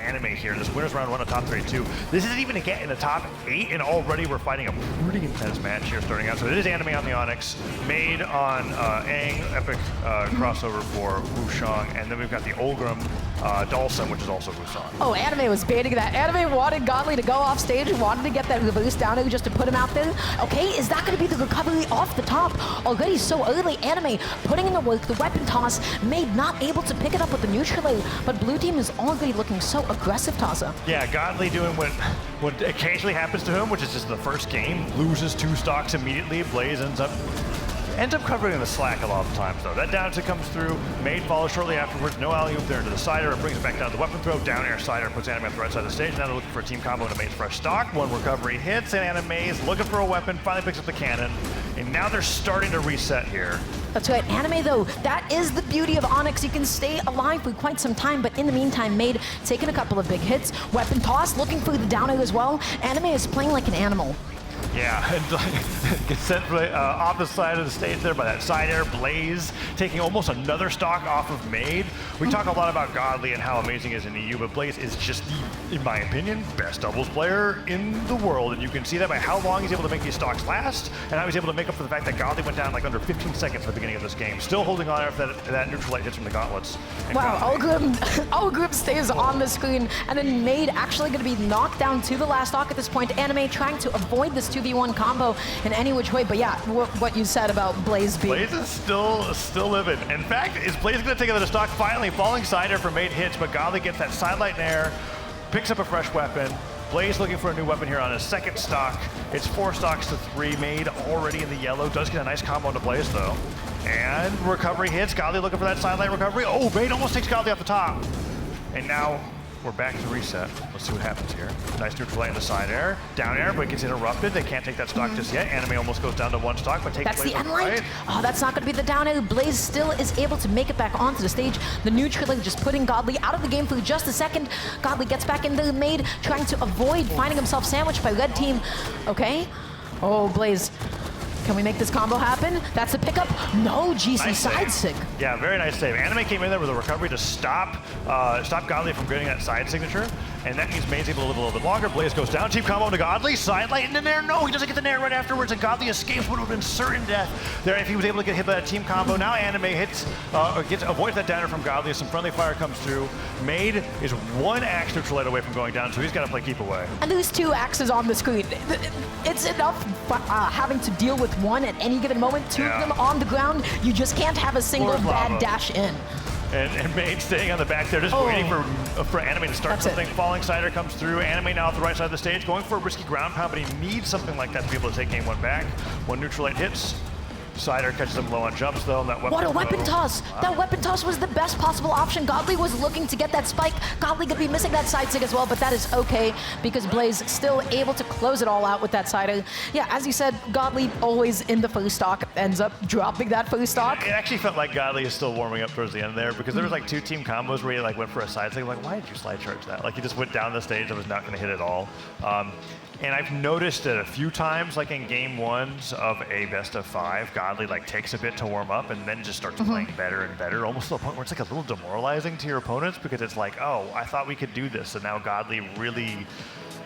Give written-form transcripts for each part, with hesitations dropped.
Anime here. This winners round 1 of top 32. This isn't even to get in the top 8, and already we're fighting a pretty intense match here starting out. So it is Anime on the Onyx, Maid on Aang, epic crossover for Wushang, and then we've got the Olgrim Dalsum, which is also Wushang. Oh, Anime was baiting that. Anime wanted Godly to go off stage, wanted to get that boost down just to put him out there. Okay, is that going to be the recovery off the top? Already so early, Anime putting in the work, the weapon toss, Maid not able to pick it up with the neutral aid, but blue team is already looking so aggressive, Taza. Yeah, Godly doing what occasionally happens to him, which is just the first game, loses 2 stocks immediately. Blaze ends up covering in the slack a lot of the times, though. That down comes through. Maid follows shortly afterwards. No alley-oop there into the sider. It brings it back down to the weapon throw. Down air sider puts Anime on the right side of the stage. Now they're looking for a team combo into Maid's fresh stock. 1 recovery hits, and Anime is looking for a weapon. Finally picks up the cannon, and now they're starting to reset here. That's right. Anime, though, that is the beauty of Onyx. You can stay alive for quite some time, but in the meantime, Maid taking a couple of big hits. Weapon toss, looking for the down air as well. Anime is playing like an animal. Yeah, and gets sent off the side of the stage there by that side air. Blaze taking almost another stock off of Maid. We talk a lot about Godly and how amazing he is in EU, but Blaze is just the, in my opinion, best doubles player in the world. And you can see that by how long he's able to make these stocks last, and how he's able to make up for the fact that Godly went down like under 15 seconds at the beginning of this game. Still holding on after that neutral light hits from the gauntlets. And wow, Olgrim stays on the screen, and then Maid actually going to be knocked down to the last stock at this point. Anime trying to avoid this 2v1 combo in any which way, but yeah, what you said about Blaze being... Blaze is still living. In fact, is Blaze going to take another stock? Finally, falling side air for Maid hits, but Godly gets that sidelight in air, picks up a fresh weapon. Blaze looking for a new weapon here on his second stock. It's 4 stocks to 3. Maid already in the yellow. Does get a nice combo into Blaze, though. And recovery hits. Godly looking for that sidelight recovery. Oh, Maid almost takes Godly off the top. And now we're back to reset. Let's see what happens here. Nice neutral light into side air. Down air, but it gets interrupted. They can't take that stock just yet. Anime almost goes down to 1 stock, but takes That's Blaze the on end light. right. Oh, that's not going to be the down air. Blaze still is able to make it back onto the stage. The neutral light just putting Godly out of the game for just a second. Godly gets back into the Maid, trying to avoid finding himself sandwiched by red team. Okay. Oh, Blaze. Can we make this combo happen? That's the pickup. No, GC Nice side save. sig. Yeah, very nice save. Anime came in there with a recovery to stop Godly from getting that side signature, and that means Maid's able to live a little bit longer. Blaze goes down, team combo to Godly, side light in the nair. No, he doesn't get the nair right afterwards, and Godly escapes. Would have been certain death there if he was able to get hit by that team combo. Now Anime hits, avoids that downer from Godly. Some friendly fire comes through. Maid is 1 axe neutral light away from going down, so he's got to play keep away. And there's 2 axes on the screen. It's enough having to deal with 1 at any given moment. 2 of them on the ground. You just can't have a single bad dash in. And Maid staying on the back there, just waiting for Anime to start something. Falling cider comes through. Anime now off the right side of the stage, going for a risky ground pound, but he needs something like that to be able to take game 1 back. 1 neutral light hits. Cider catches him low on jumps, though. And that weapon what a weapon toss! Wow. That weapon toss was the best possible option. Godly was looking to get that spike. Godly gonna be missing that side sig as well, but that is okay because Blaze still able to close it all out with that cider. Yeah, as you said, Godly always in the first stock, ends up dropping that first stock. It actually felt like Godly is still warming up towards the end there, because there was like 2 team combos where he like went for a side sig. Like, why did you slide charge that? Like, he just went down the stage and was not going to hit at all. And I've noticed that a few times, like in game 1s of a best of 5, Godly like takes a bit to warm up and then just starts playing better and better, almost to the point where it's like a little demoralizing to your opponents, because it's like, oh, I thought we could do this, and now Godly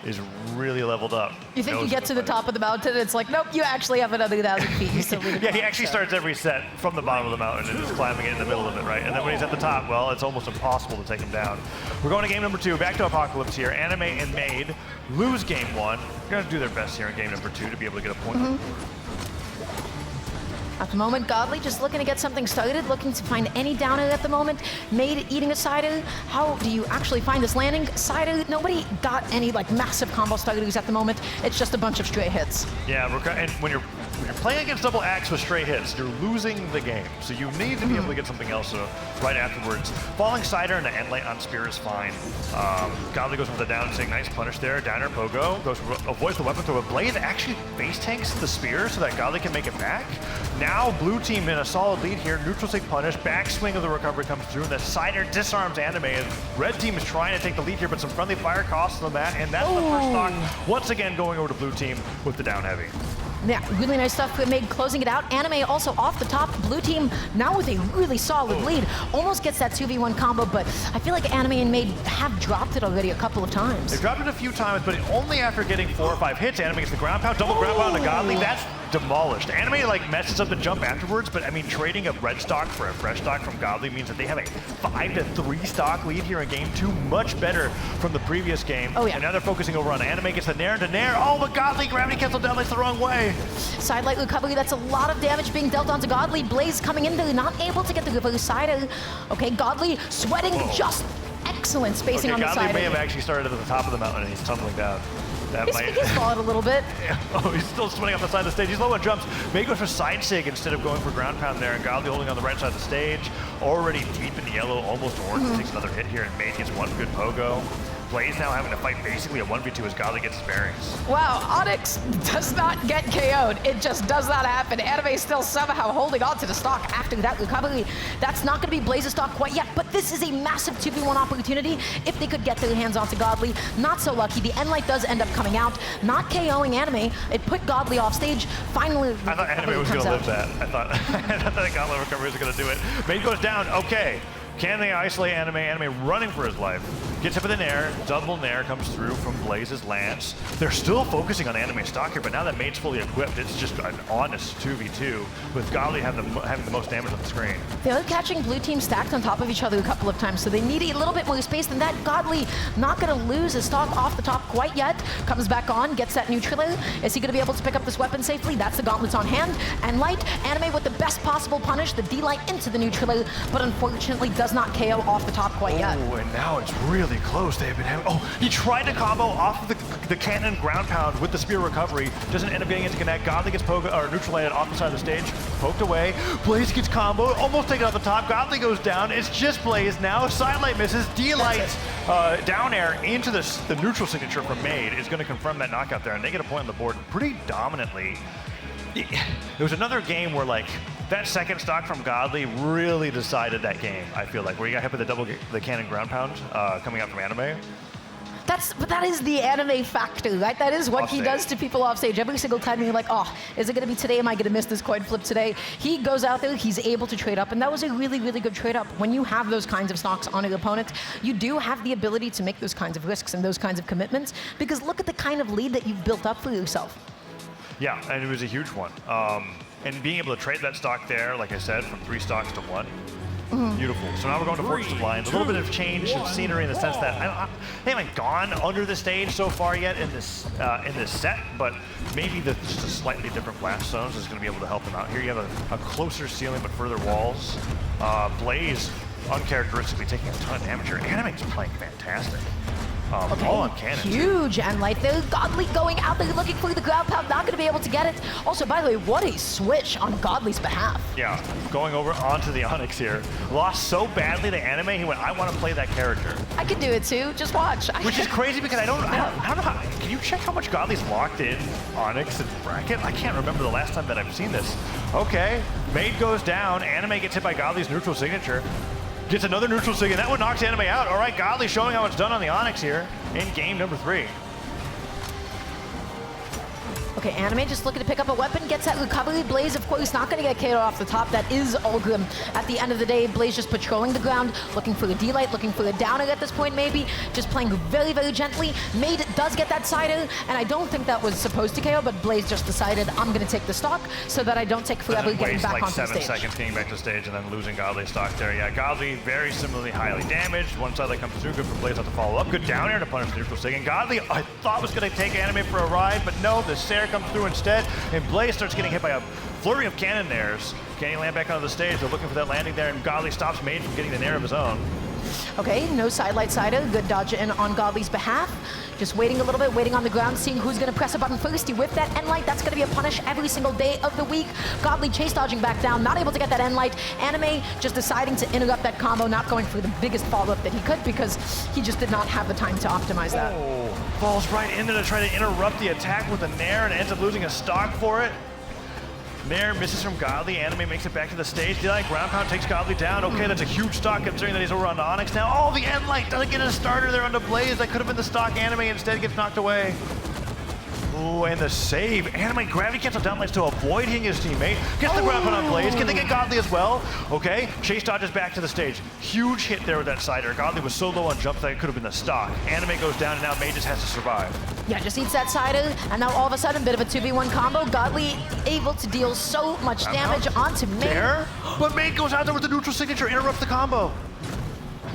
is really leveled up. You think you get to the top of the mountain, it's like, nope, you actually have another 1,000 feet. You still need yeah, he actually starts every set from the bottom of the mountain and is climbing it in the middle of it, right? And then when he's at the top, well, it's almost impossible to take him down. We're going to game number 2, back to Apocalypse here. Anime and Maid lose game 1. They're going to do their best here in game number 2 to be able to get a point. At the moment, Godly just looking to get something started, looking to find any downer at the moment. Maid eating a cider. How do you actually find this landing? Cider, nobody got any like massive combo starters at the moment. It's just a bunch of straight hits. Yeah, and when you're playing against double axe with straight hits, you're losing the game. So you need to be able to get something else right afterwards. Falling cider and the end light on spear is fine. Godly goes with the down, saying nice punish there. Downer, Pogo, avoids the weapon throw. But Blaze actually face tanks the spear so that Godly can make it back. Now blue team in a solid lead here. Neutral sig punish, backswing of the recovery comes through, and the cider disarms Anime. And red team is trying to take the lead here, but some friendly fire costs them that, and that's the first stock once again going over to blue team with the down heavy. Yeah, really nice stuff for Maid closing it out. Anime also off the top. Blue team now with a really solid lead. Almost gets that 2v1 combo, but I feel like Anime and Maid have dropped it already a couple of times. They've dropped it a few times, but only after getting 4 or 5 hits. Anime gets the ground pound, double ground pound to Godly. That's demolished. Anime like messes up the jump afterwards, but I mean, trading a red stock for a fresh stock from Godly means that they have a 5-3 stock lead here in game 2. Much better from the previous game. Oh yeah. And now they're focusing over on Anime, gets the nair into nair. Oh, but Godly gravity cancel down the wrong way. Sidelight recovery, that's a lot of damage being dealt onto Godly. Blaze coming in there, not able to get the reverse side. Okay, Godly sweating just excellent spacing on the side. Godly may have actually started at the top of the mountain and he's tumbling down. He's fallen a little bit. Oh, he's still swimming up the side of the stage. He's low on jumps. May goes for side sig instead of going for ground pound there, and Godly holding on the right side of the stage. Already deep in the yellow, almost orange. Takes another hit here, and Maid gets one good pogo. Blaze now having to fight basically a 1v2 as Godly gets his bearings. Wow, Onyx does not get KO'd. It just does not happen. Anime still somehow holding on to the stock after that recovery. That's not going to be Blaze's stock quite yet, but this is a massive 2v1 opportunity if they could get their hands onto Godly. Not so lucky. The Endlight does end up coming out, not KOing Anime. It put Godly off stage. Finally, I thought Anime was going to live that. I thought that Godly recovery was going to do it. Maid goes down. Okay. Can they isolate Anime? Anime running for his life. Gets hit with an air. Double nair comes through from Blaze's lance. They're still focusing on Anime stock here, but now that Maid's fully equipped, it's just an honest 2v2 with Godly having the most damage on the screen. They're catching blue team stacked on top of each other a couple of times, so they need a little bit more space than that. Godly not going to lose his stock off the top quite yet. Comes back on, gets that neutral. Is he going to be able to pick up this weapon safely? That's the gauntlets on hand. And Light, Anime with the best possible punish, the D-Light into the neutral, but unfortunately does not KO off the top quite yet. Oh, and now it's really close. They've been having, he tried to combo off of the cannon ground pound with the spear recovery. Doesn't end up getting it to connect. Godly gets neutralized off the side of the stage, poked away. Blaze gets combo, almost taken off the top. Godly goes down. It's just Blaze now. Sidelight misses. D-Light down air into the neutral signature from Maid is going to confirm that knockout there, and they get a point on the board pretty dominantly. It was another game where like that second stock from Godly really decided that game. I feel like where you got hit with the cannon ground pound coming out from Anime. But that is the Anime factor, right? That is what he does to people off stage. Every single time you're like, oh, is it going to be today? Am I going to miss this coin flip today? He goes out there, he's able to trade up, and that was a really, really good trade up. When you have those kinds of stocks on an opponent, you do have the ability to make those kinds of risks and those kinds of commitments, because look at the kind of lead that you've built up for yourself. Yeah, and it was a huge one. And being able to trade that stock there, like I said, from 3 stocks to 1, beautiful. So now we're going to Fortress of Lions. A little bit of change of scenery in the sense that they haven't gone under the stage so far yet in this set, but maybe just a slightly different blast zones is going to be able to help them out. Here you have a closer ceiling but further walls. Blaze uncharacteristically taking a ton of damage here. Anime's playing fantastic. All on cannon. Huge Endlight there. Godly going out there looking for the ground pound, not going to be able to get it. Also, by the way, what a switch on Godly's behalf. Yeah, going over onto the Onyx here. Lost so badly to Anime, he went, I want to play that character. I can do it too, just watch. Which is crazy because I don't know how, can you check how much Godly's locked in Onyx and bracket? I can't remember the last time that I've seen this. Okay, Maid goes down, Anime gets hit by Godly's neutral signature. Gets another neutral sig, and that one knocks Anime out. All right, Godly showing how it's done on the Onyx here in game number 3. Okay, Anime just looking to pick up a weapon, gets that recovery. Blaze, of course, not going to get KO off the top. That is Ulgrim. At the end of the day, Blaze just patrolling the ground, looking for a D-Light, looking for a downer at this point, maybe. Just playing very, very gently. Maid does get that sider, and I don't think that was supposed to KO, but Blaze just decided, I'm going to take the stock so that I don't take forever getting back onto the stage. 7 seconds getting back to stage and then losing Godly's stock there. Yeah, Godly very similarly highly damaged. One side that comes through, good for Blaze not to follow up. Good down air to punish the neutral sig. And Godly, I thought was going to take Anime for a ride, but no, the Sair comes through instead. And Blaze starts getting hit by a flurry of cannon nairs. Can he land back onto the stage? They're looking for that landing there, and Godly stops Maid from getting the nair of his own. Okay, no sidelight sider. Good dodge in on Godly's behalf. Just waiting a little bit, waiting on the ground, seeing who's going to press a button first. He whipped that Endlight. That's going to be a punish every single day of the week. Godly chase dodging back down, not able to get that Endlight. Anime just deciding to interrupt that combo, not going for the biggest follow-up that he could because he just did not have the time to optimize that. Oh, falls right into to try to interrupt the attack with a nair and ends up losing a stock for it. Nair misses from Godly. Anime makes it back to the stage. D-Light ground pound takes Godly down. Okay, that's a huge stock considering that he's over on Onyx now. Oh, the Endlight doesn't get a starter there onto Blaze. That could have been the stock. Anime instead gets knocked away. Ooh, and the save. Anime gravity cancel down lights to avoid hitting his teammate. Gets the ground pound on Blaze. Can they get Godly as well? Okay, Chase dodges back to the stage. Huge hit there with that cider. Godly was so low on jump that it could have been the stock. Anime goes down, and now Maid just has to survive. Yeah, just eats that cider, and now all of a sudden, bit of a 2v1 combo. Godly able to deal so much damage onto Maid. There, but Maid goes out there with the neutral signature, interrupts the combo.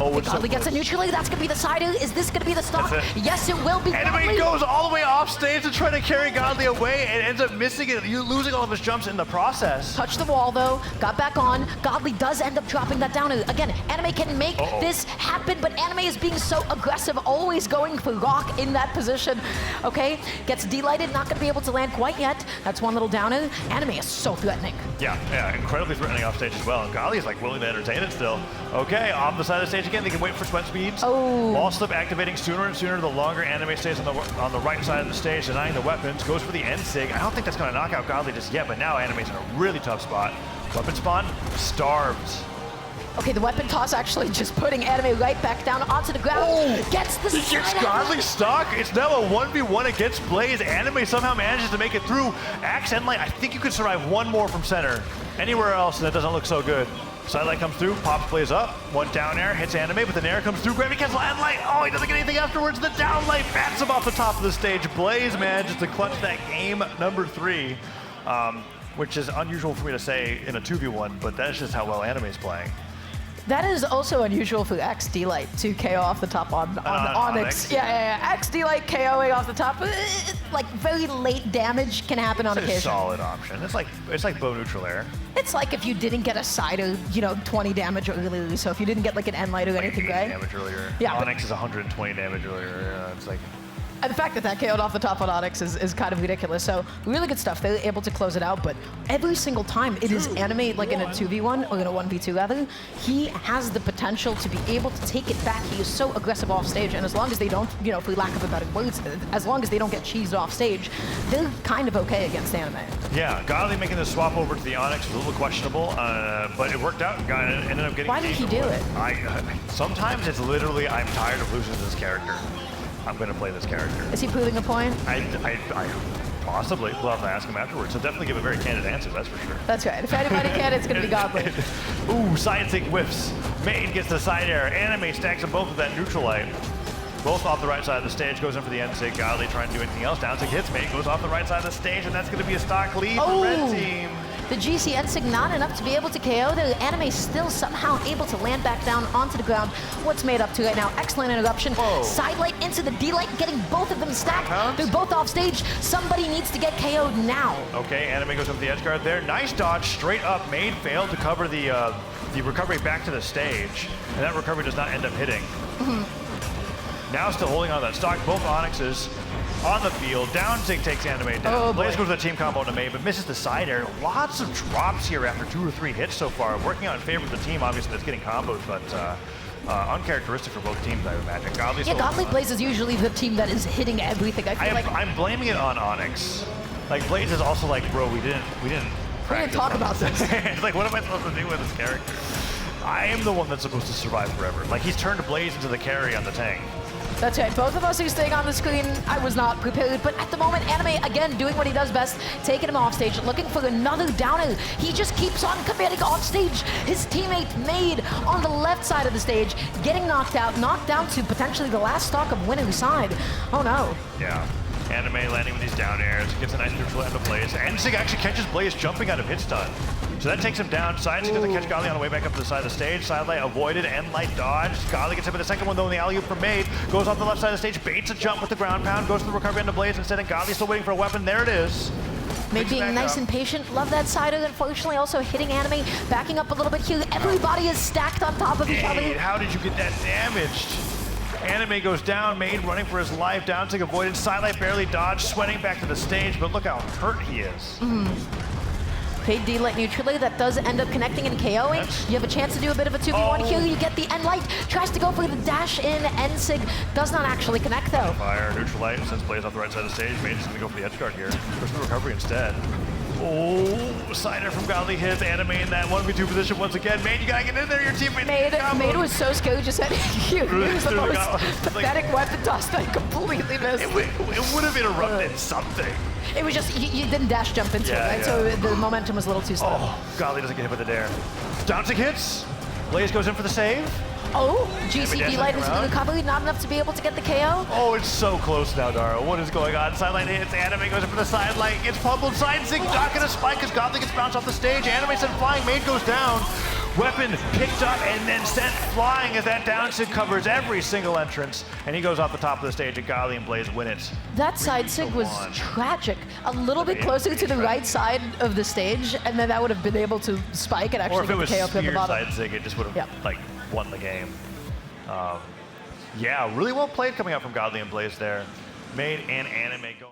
Oh, it's Godly gets a neutral. That's going to be the cider. Is this going to be the stock? Yes, it will be. Anime goes all the way off stage to try to carry Godly away and ends up missing it, losing all of his jumps in the process. Touched the wall though, got back on. Godly does end up dropping that down. Again, Anime can make this happen, but Anime is being so aggressive, always going for rock in that position. Okay, gets delighted, not gonna be able to land quite yet. That's one little downer. Anime is so threatening. Yeah, incredibly threatening off stage as well. And Godly is like willing to entertain it still. Okay, off the side of the stage again, they can wait for sweat speeds. Wall slip activating sooner and sooner the longer Anime stays on the right side of the stage, denying the weapons. Goes for the end sig. I don't think that's gonna knock out Godly just yet, but now Anime's in a really tough spot. Weapon spawn, starved. Okay, the weapon toss actually just putting Anime right back down onto the ground. Gets the He gets Godly stuck. It's now a 1v1 against Blaze. Anime somehow manages to make it through. Axe and Light, I think you could survive one more from center. Anywhere else, that doesn't look so good. Sidelight comes through, pops Blaze up. One down air, hits Anime, but the nair comes through. Gravity cancel and Light. Oh, he doesn't get anything afterwards. The down Light bats him off the top of the stage. Blaze manages to clutch that game number 3, which is unusual for me to say in a 2v1, but that's just how well Anime is playing. That is also unusual for XD Light to KO off the top on Onyx. Yeah. XD Light KOing off the top. Like very late damage can happen on occasion. It's a solid option. It's like bow neutral air. It's like if you didn't get a cider, 20 damage earlier. So if you didn't get like an end light or anything, right? Damage earlier. Yeah. Onyx is 120 damage earlier. It's like. And the fact that KO'd off the top on Onyx is kind of ridiculous. So really good stuff. They're able to close it out, but every single time it is Anime, like in a 2v1 or in a 1v2 rather, he has the potential to be able to take it back. He is so aggressive off stage, and as long as they don't, for lack of a better words, as long as they don't get cheesed off stage, they're kind of okay against Anime. Yeah, Godly making the swap over to the Onyx was a little questionable, but it worked out. Ended up getting. Why did he do it? Sometimes it's literally I'm tired of losing to this character. I'm going to play this character. Is he proving a point? I possibly. We'll have to ask him afterwards. So definitely give a very candid answer, that's for sure. That's right. If anybody can, it's going to be Godly. Ooh, side sig whiffs. Maid gets the side air. Anime stacks them both with that neutral light. Both off the right side of the stage, goes in for the end sig. Godly trying to do anything else. Down sig hits Maid, goes off the right side of the stage, and that's going to be a stock lead for Red Team. The GC Ensig not enough to be able to KO. The Anime still somehow able to land back down onto the ground. What's Maid up to right now? Excellent interruption. Sidelight into the D-Light, getting both of them stacked. They're both off stage. Somebody needs to get KO'd now. Okay, Anime goes up the edge guard there. Nice dodge, straight up. Maid failed to cover the recovery back to the stage, and that recovery does not end up hitting. Now still holding on to that stock. Both Onyxes on the field. Down sig takes Anime down. Blaze goes to the team combo to Maid, but misses the side air. Lots of drops here after 2 or 3 hits so far. Working out in favor of the team, obviously, that's getting combos, but uncharacteristic for both teams, I would imagine. Godly Blaze is usually the team that is hitting everything. I'm blaming it on Onyx. Like, Blaze is also like, bro, we didn't talk about this. It's like, what am I supposed to do with this character? I am the one that's supposed to survive forever. Like, he's turned Blaze into the carry on the tank. That's right. Both of us are staying on the screen. I was not prepared, but at the moment, Anime, again, doing what he does best, taking him off stage, looking for another downer. He just keeps on committing off stage. His teammate, Maid, on the left side of the stage, getting knocked down to potentially the last stock of winning side. Oh, no. Yeah. Anime landing with these down airs, gets a nice neutral end of Blaze. Ensig actually catches Blaze jumping out of hit stun. So that takes him down. Side sig doesn't catch Godly on the way back up to the side of the stage. Sidelight avoided, end light dodged. Godly gets hit with the second one though in the alley-oop from Maid. Goes off the left side of the stage, baits a jump with the ground pound, goes to the recovery into Blaze instead, and Godly's still waiting for a weapon. There it is. Maid being nice and patient. Love that cider. Unfortunately, also hitting Anime, backing up a little bit here. Everybody is stacked on top of each other. How did you get that damaged? Anime goes down, Maid running for his life, down sig avoided, Sidelight barely dodged, sweating back to the stage, but look how hurt he is. Okay, D-Light neutrally, that does end up connecting and KOing. You have a chance to do a bit of a 2v1 here. You get the end light, tries to go for the dash in, Ensig does not actually connect though. Fire, neutral light, since Blaze off the right side of the stage, Maid is gonna go for the edge guard here. Goes for the recovery instead. Oh, Cider from Godly hits, Anime in that 1v2 position once again. Maid, you gotta get in there, your teammate. Maid was so scared, just said he was the most pathetic like, weapon toss that I completely missed. It would have interrupted something. It was just, you didn't dash jump into it, right? So the momentum was a little too slow. Oh, Godly doesn't get hit with the dare. Bouncing hits. Blaze goes in for the save. Oh, GCD light into the recovery, not enough to be able to get the KO. Oh, it's so close now, Dara. What is going on? Sideline hits, Anime goes in for the sideline, gets pummeled, side zig, not gonna spike as Godly gets bounced off the stage. Anime sent flying, Maid goes down. Weapon picked up and then sent flying as that down sig covers every single entrance. And he goes off the top of the stage and Godly and Blaze win it. That side sig was tragic. A little bit closer to the right side of the stage, and then that would have been able to spike and actually get the KO from the bottom. Side zig, it just would have like won the game. Yeah, really well played coming out from Godly and Blaze there. Maid and Anime going.